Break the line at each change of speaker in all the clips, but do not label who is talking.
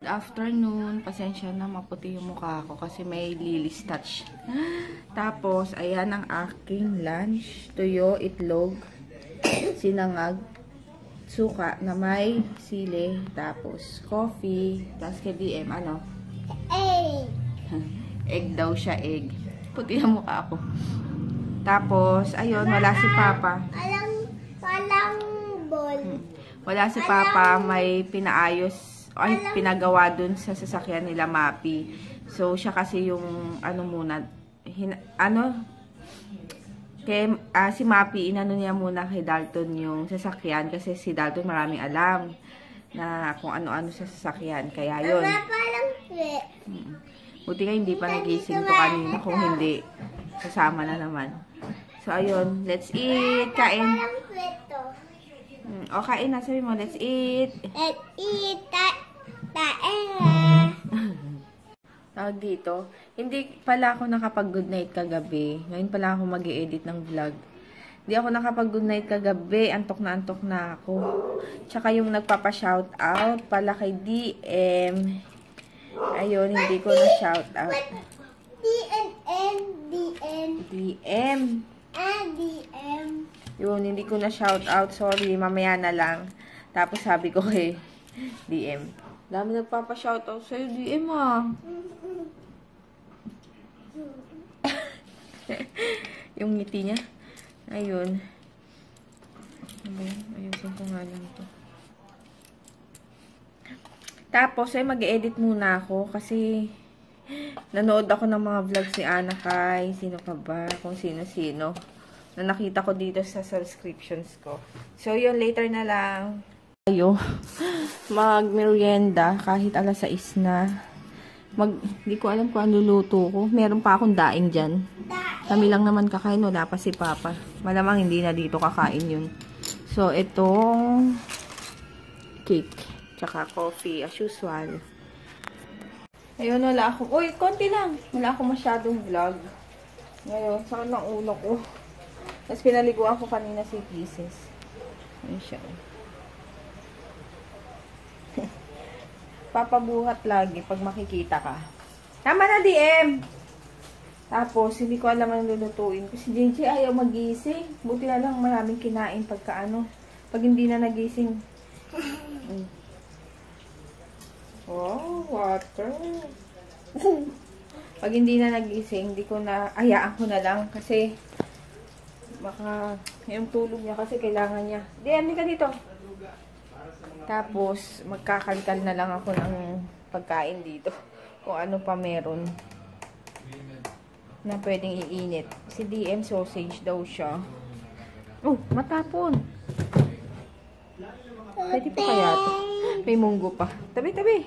Good afternoon. Pasensya na maputi yung mukha ko kasi may lilis touch. Tapos, ayan ang aking lunch. Tuyo, itlog, sinangag, suka na may sili, tapos coffee, tapos kay DM, ano?
Egg.
Egg daw siya, egg. Puti yung mukha ko. Tapos, ayun, wala si Papa.
Walang ball.
Wala si Papa, may pinaayos, ay, pinagawa dun sa sasakyan nila, Mapi. So, siya kasi yung, ano muna, si Mapi, inano niya muna kay Dalton yung sasakyan kasi si Dalton maraming alam na kung ano-ano sa sasakyan. Kaya yun. Buti nga hindi pa nagising to kanina, kung hindi, sasama na naman. So, ayun, let's eat, kain. O, kain na, sabi mo, let's eat.
Let's eat,
Tawag dito, hindi pala ako nakapag-good night kagabi. Ngayon pala ako mag-i-edit ng vlog. Hindi ako nakapag-good night kagabi. Antok na ako. Tsaka yung nagpapa-shoutout pala kay DM. Ayun, hindi ko na shoutout. DM. Yun, hindi ko na shoutout. Sorry, mamaya na lang. Tapos sabi ko kay DM. Dami nagpapa-shoutout sa'yo, DM ah. Yung ngiti niya. Ayun. Ayusin ko nga lang to. Tapos, ay mag-edit muna ako kasi nanood ako ng mga vlogs ni Ana Kai. Sino pa ba? Kung sino-sino. Na nakita ko dito sa subscriptions ko. So, yun. Later na lang. Ayo. Mag-merienda kahit alas 6 na. Hindi ko alam kung ano luto ko. Meron pa akong daing dyan. Kami lang naman kakain. Wala pa si Papa. Malamang hindi na dito kakain yun. So, itong cake. Tsaka coffee. As usual. Ayun, wala ako. Uy, konti lang. Wala ako masyadong vlog. Ngayon, saan ang ulo ko? Tapos pinaliguan ko kanina si Pieces. Ayun siya. Papabuhat lagi pag makikita ka. Tama na, DM! Tapos, hindi ko alam ang lulutuin ko. Si JJ ayaw magising. Buti na lang maraming kinain pagka ano. Pag hindi na nagising. Oh, water. Pag hindi na nagising, hindi ko na, ayaan ko na lang. Kasi, baka, yung tulog niya kasi kailangan niya. DM, hindi ka dito. Tapos, magkakalkal na lang ako ng pagkain dito. Kung ano pa meron na pwedeng iinit. Si DM sausage daw siya. Oh, matapon. Pwede pa kaya ito? May munggo pa. Tabi-tabi.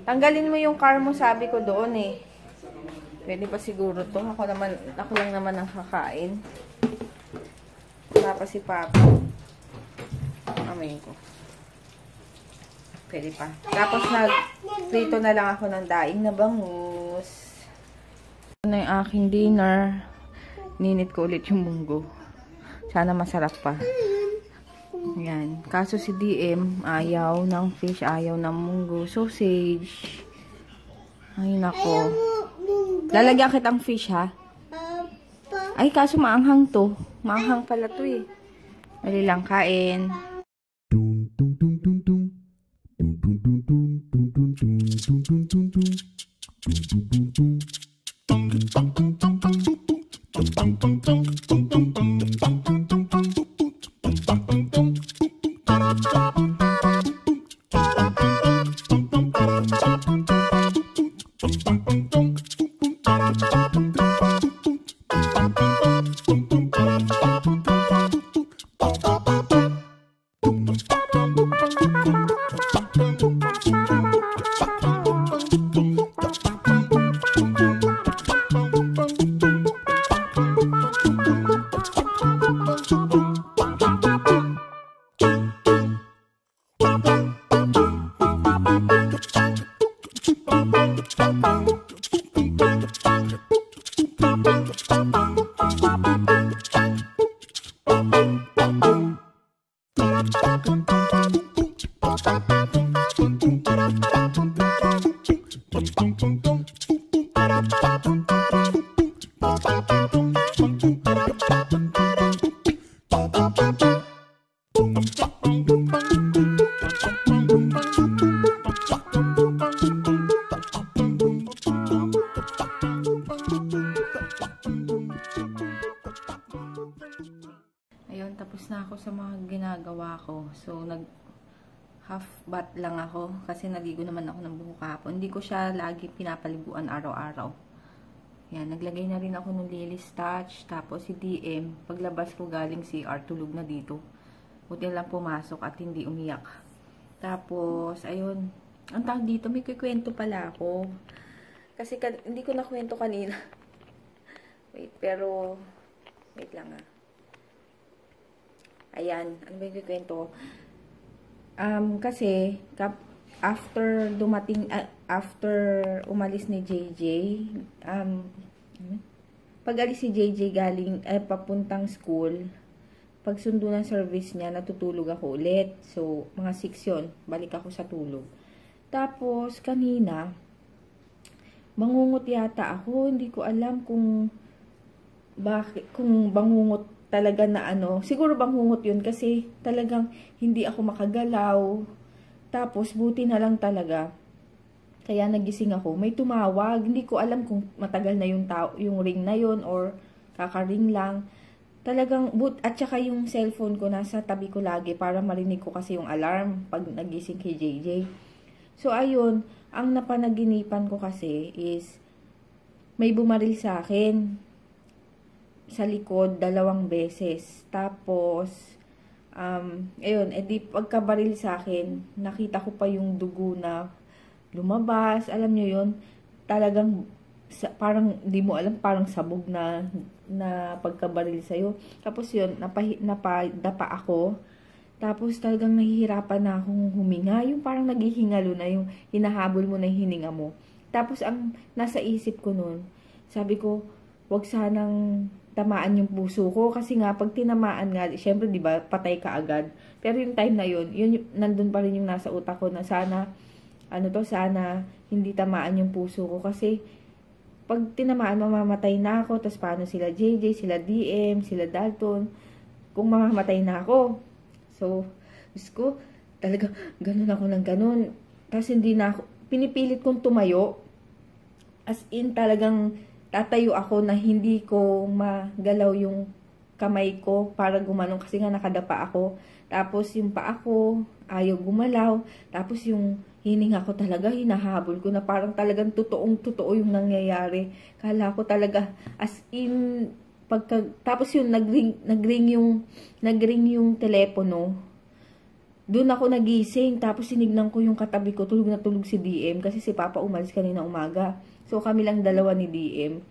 Tanggalin mo yung car mo, sabi ko doon eh. Pwede pa siguro to. Ako lang naman ang kakain. Tapos si Papa. Amayin ko. Pwede pa. Tapos prito na lang ako ng daing na bangus. Ito na yung aking dinner. Ninit ko ulit yung munggo. Sana masarap pa. Yan. Kaso si DM, ayaw ng fish, ayaw ng munggo. Sausage. Ay, nako. Lalagyan kitang fish, ha? Ay, kaso maanghang to. Maanghang pala to, eh. Mali lang, kain. So, half bath lang ako kasi naligo naman ako ng buhok kahapon. Hindi ko siya lagi pinapaliguan araw-araw. Yan, naglagay na rin ako ng Lily's Touch. Tapos si DM, paglabas ko galing CR, tulog na dito. Buti lang pumasok at hindi umiyak. Tapos, ayun. Ang tawag dito, may kikwento pala ako. Kasi hindi ko nakwento kanina. Wait, pero wait lang ah. Ayan, ano ba yung kikwento? Kasi after umalis ni JJ, pag alis si JJ galing papuntang school, pag sundo ng service niya, natutulog ako ulit. So, mga 6 yun. Balik ako sa tulog. Tapos, kanina, bangungot yata ako. Hindi ko alam kung bangungot talaga na ano. Siguro bangungot yun kasi talagang hindi ako makagalaw. Tapos, buti na lang talaga. Kaya nagising ako. May tumawag. Hindi ko alam kung matagal na yung ring na yun or kakaring lang. Talagang, at saka yung cellphone ko nasa tabi ko lagi para marinig ko kasi yung alarm pag nagising kay JJ. So, ayun, ang napanaginipan ko kasi is may bumaril sa akin sa likod 2 beses. Tapos, ayun, edi pagkabaril sa akin, nakita ko pa yung dugo na lumabas. Alam nyo yun, talagang parang, di mo alam, parang sabog na pagkabaril sa'yo. Tapos yun, napadapa ako. Tapos talagang nahihirapan na akong huminga. Yung parang naghihingalo na, yung hinahabol mo na yung hininga mo. Tapos ang nasa isip ko nun, sabi ko, wag sanang tamaan yung puso ko. Kasi nga, pag tinamaan nga, syempre, di ba, patay ka agad. Pero yung time na yun, nandun pa rin yung nasa utak ko na sana, sana hindi tamaan yung puso ko. Kasi, pag tinamaan, mamamatay na ako. Tapos paano sila JJ, sila DM, sila Dalton. Kung mamamatay na ako. So, Diyos ko, talaga, ganun ako ng ganun. Tapos hindi na ako, pinipilit kong tumayo. As in, talagang tatayo ako na hindi ko magalaw yung kamay ko para gumanong. Kasi nga nakadapa ako. Tapos yung paa ko, ayaw gumalaw. Tapos yung hininga ko talaga, hinahabol ko na parang talagang totoong-totoo yung nangyayari. Kala ko talaga, as in, tapos yun, nagring yung telepono. Doon ako nagising, tapos sinignan ko yung katabi ko, tulog na tulog si DM, kasi si Papa umalis kanina umaga. So kami lang dalawa ni DM.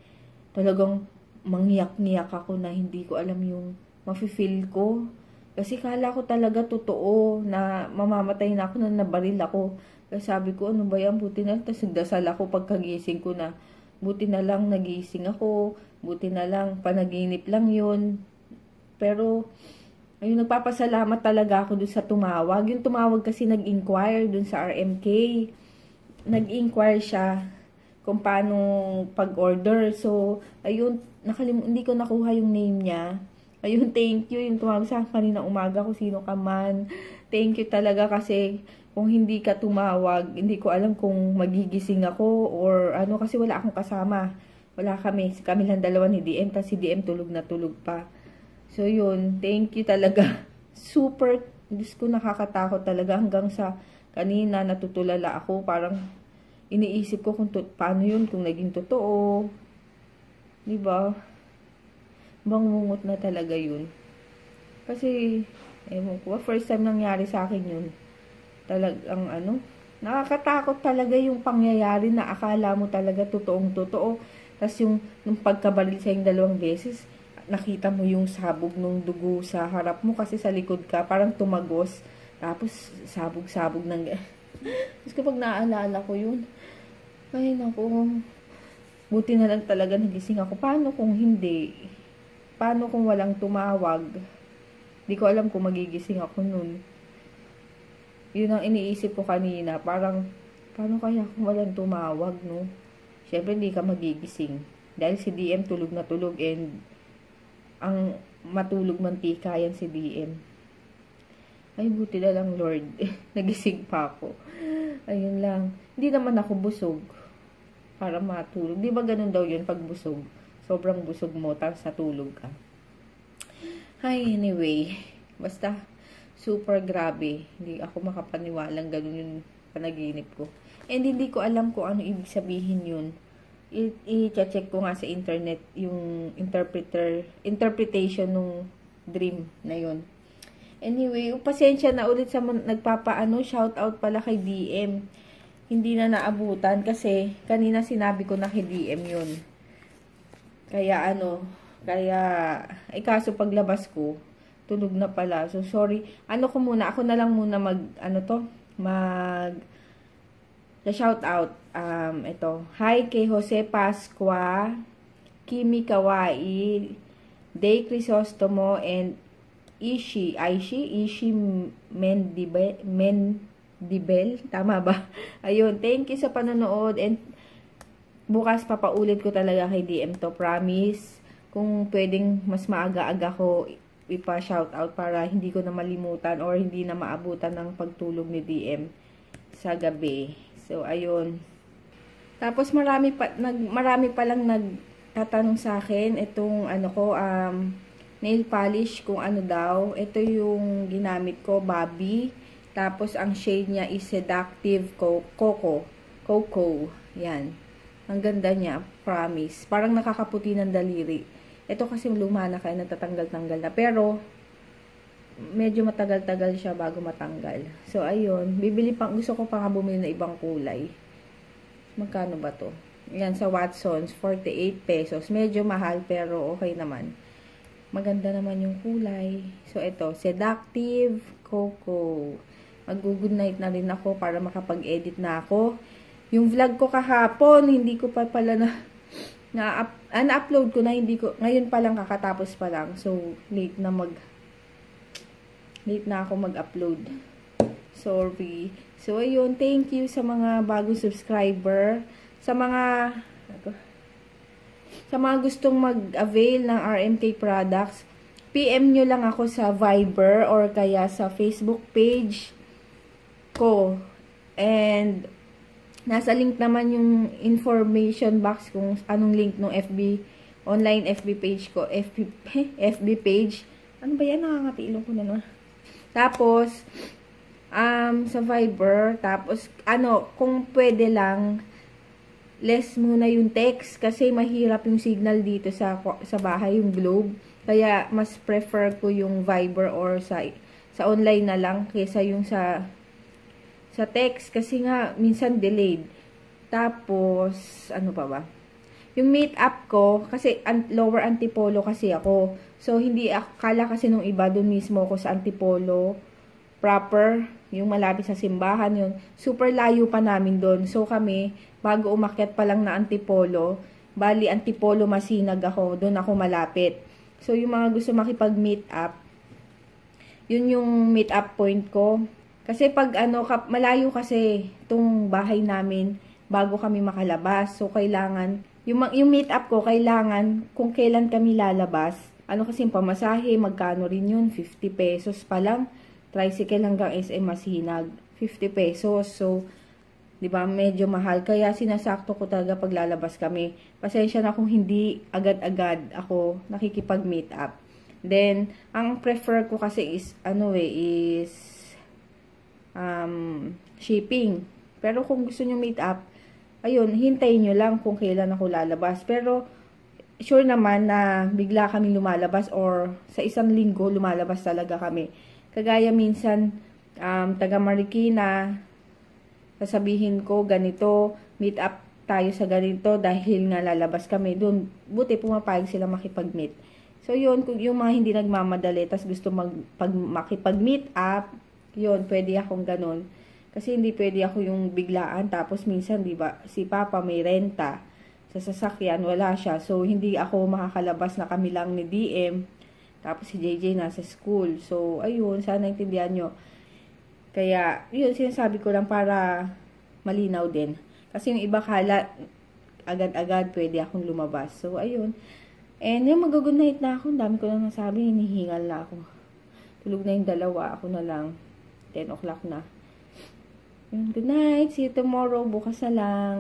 Talagang mangyak-nyak ako na hindi ko alam yung mafe-feel ko. Kasi kala ko talaga totoo na mamamatay na ako na nabaril ako. Kasi sabi ko, ano ba yan? Buti na lang. Tapos nagdasal ako pagkagising ko na buti na lang nagising ako. Buti na lang panaginip lang yun. Pero, ayun, nagpapasalamat talaga ako dun sa tumawag. Yung tumawag kasi nag-inquire dun sa RMK. Nag-inquire siya kung paano pag-order. So, ayun, hindi ko nakuha yung name niya. Ayun, thank you. Yung tumawag sa kanina umaga kung sino ka man. Thank you talaga kasi kung hindi ka tumawag, hindi ko alam kung magigising ako or ano kasi wala akong kasama. Wala kami. Kami lang dalawa ni DM. Tapos si DM tulog na tulog pa. So yun, thank you talaga. Super, Diyos ko nakakatakot talaga hanggang sa kanina natutulala ako. Parang iniisip ko kung paano yun, kung naging totoo. Diba? Bangungot na talaga yun. Kasi, ewan ko, first time nangyari sa akin yun. Talagang nakakatakot talaga yung pangyayari na akala mo talaga totoong-totoo. Tapos nung pagkabaril sa yung 2 beses, nakita mo yung sabog ng dugo sa harap mo kasi sa likod ka, parang tumagos. Tapos, sabog-sabog ng... Tapos kapag naaalala ko yun, ay naku, buti na lang talaga nagising ako. Paano kung hindi? Paano kung walang tumawag? Di ko alam kung magigising ako nun. Yun ang iniisip ko kanina. Parang, paano kaya kung walang tumawag, no? Siyempre, hindi ka magigising. Dahil si DM tulog na tulog and ang matulog mantika yan si DM. Ay, buti na lang, Lord. Nagising pa ako. Ayun lang. Hindi naman ako busog para matulog. Di ba ganun daw yun pag busog? Sobrang busog mo, tapos natulog ka. Ay, anyway. Basta, super grabe. Hindi ako makapaniwalang ganun yung panaginip ko. And hindi ko alam kung ano ibig sabihin yun. I-check ko nga sa internet yung interpretation nung dream na yun. Anyway, pasensya na ulit sa nagpapaano, shout out pala kay DM. Hindi na naabutan kasi kanina sinabi ko na kay DM yun. Kaya kaso paglabas ko, tulog na pala. So, sorry. Ako na lang muna shout out. Ito. Hi kay Jose Pascua, Kimi Kawai, Day Crisostomo, and Ishi Mendibel. Tama ba? Ayun. Thank you sa panonood. And bukas papaulit ko talaga kay DM to. Promise. Kung pwedeng mas maaga-aga ko ipa-shoutout para hindi ko na malimutan or hindi na maabutan ng pagtulog ni DM sa gabi. So, ayun. Tapos marami pa lang nagtatanong sa akin itong nail polish kung ano daw. Ito yung ginamit ko, Bobby. Tapos ang shade niya is Seductive Coco. Yan. Ang ganda niya, promise. Parang nakakaputi ng daliri. Ito kasi luma na kaya natatanggal-tanggal na. Pero, medyo matagal-tagal siya bago matanggal. So, ayun. Gusto ko pa nga bumili na ibang kulay. Magkano ba to? Yan, sa Watsons, 48 pesos. Medyo mahal, pero okay naman. Maganda naman yung kulay. So, ito, Seductive Coco. Mag-good night na rin ako para makapag-edit na ako. Yung vlog ko kahapon, hindi ko pa pala na-upload ko na, ngayon pa lang kakatapos pa lang. So, late na ako mag-upload. Sorry. So, ayun. Thank you sa mga bagong subscriber. Sa mga gustong mag-avail ng RMK products, PM nyo lang ako sa Viber or kaya sa Facebook page ko. And, nasa link naman yung information box kung anong link ng online FB page ko. FB page. Ano ba yan? Nakangati ilong ko na no? Tapos, sa Viber, tapos, kung pwede lang, less muna yung text kasi mahirap yung signal dito sa bahay, yung Globe. Kaya, mas prefer ko yung Viber or sa online na lang kaysa yung sa text kasi nga, minsan delayed. Tapos, ano pa ba? Yung meet up ko, kasi lower Antipolo kasi ako. So, kala kasi nung iba, dun mismo ako sa Antipolo proper, yung malapit sa simbahan yun. Super layo pa namin dun. So, kami, bago umakyat pa lang na Antipolo, bali Antipolo Masinag ako, dun ako malapit. So, yung mga gusto makipag-meet up, yun yung meet up point ko. Kasi pag malayo kasi itong bahay namin bago kami makalabas. So, kailangan, yung meet up ko, kailangan kung kailan kami lalabas. Kasi yung pamasahe, magkano rin yun? 50 pesos pa lang. Tricycle hanggang SM Masinag, 50 pesos. So, di ba medyo mahal. Kaya sinasakto ko talaga pag lalabas kami. Pasensya na kung hindi agad-agad ako nakikipag-meet up. Then, ang prefer ko kasi is, shipping. Pero kung gusto nyo meet up, ayun, hintayin nyo lang kung kailan ako lalabas. Pero, sure naman na bigla kami lumalabas or sa isang linggo lumalabas talaga kami. Kagaya minsan, taga Marikina, sasabihin ko ganito, meet up tayo sa ganito dahil nga lalabas kami doon. Buti pumapayag sila makipag-meet. So, yun, kung yung mga hindi nagmamadali, tas gusto makipag-meet up, yun, pwede akong ganun. Kasi hindi pwede ako yung biglaan. Tapos minsan, di ba, si Papa may renta sa sasakyan, wala siya. So, hindi ako makakalabas na kami lang ni DM. Tapos si JJ nasa school. So, ayun, sana intindihan nyo. Kaya, yun, sinasabi ko lang para malinaw din. Kasi yung iba kala, agad-agad pwede akong lumabas. So, ayun. And yung mag-good night na ako, dami ko lang nasabi, hinihingal na ako. Tulog na yung dalawa, ako na lang. 10 o'clock na. Good night, see you tomorrow, bukas na lang.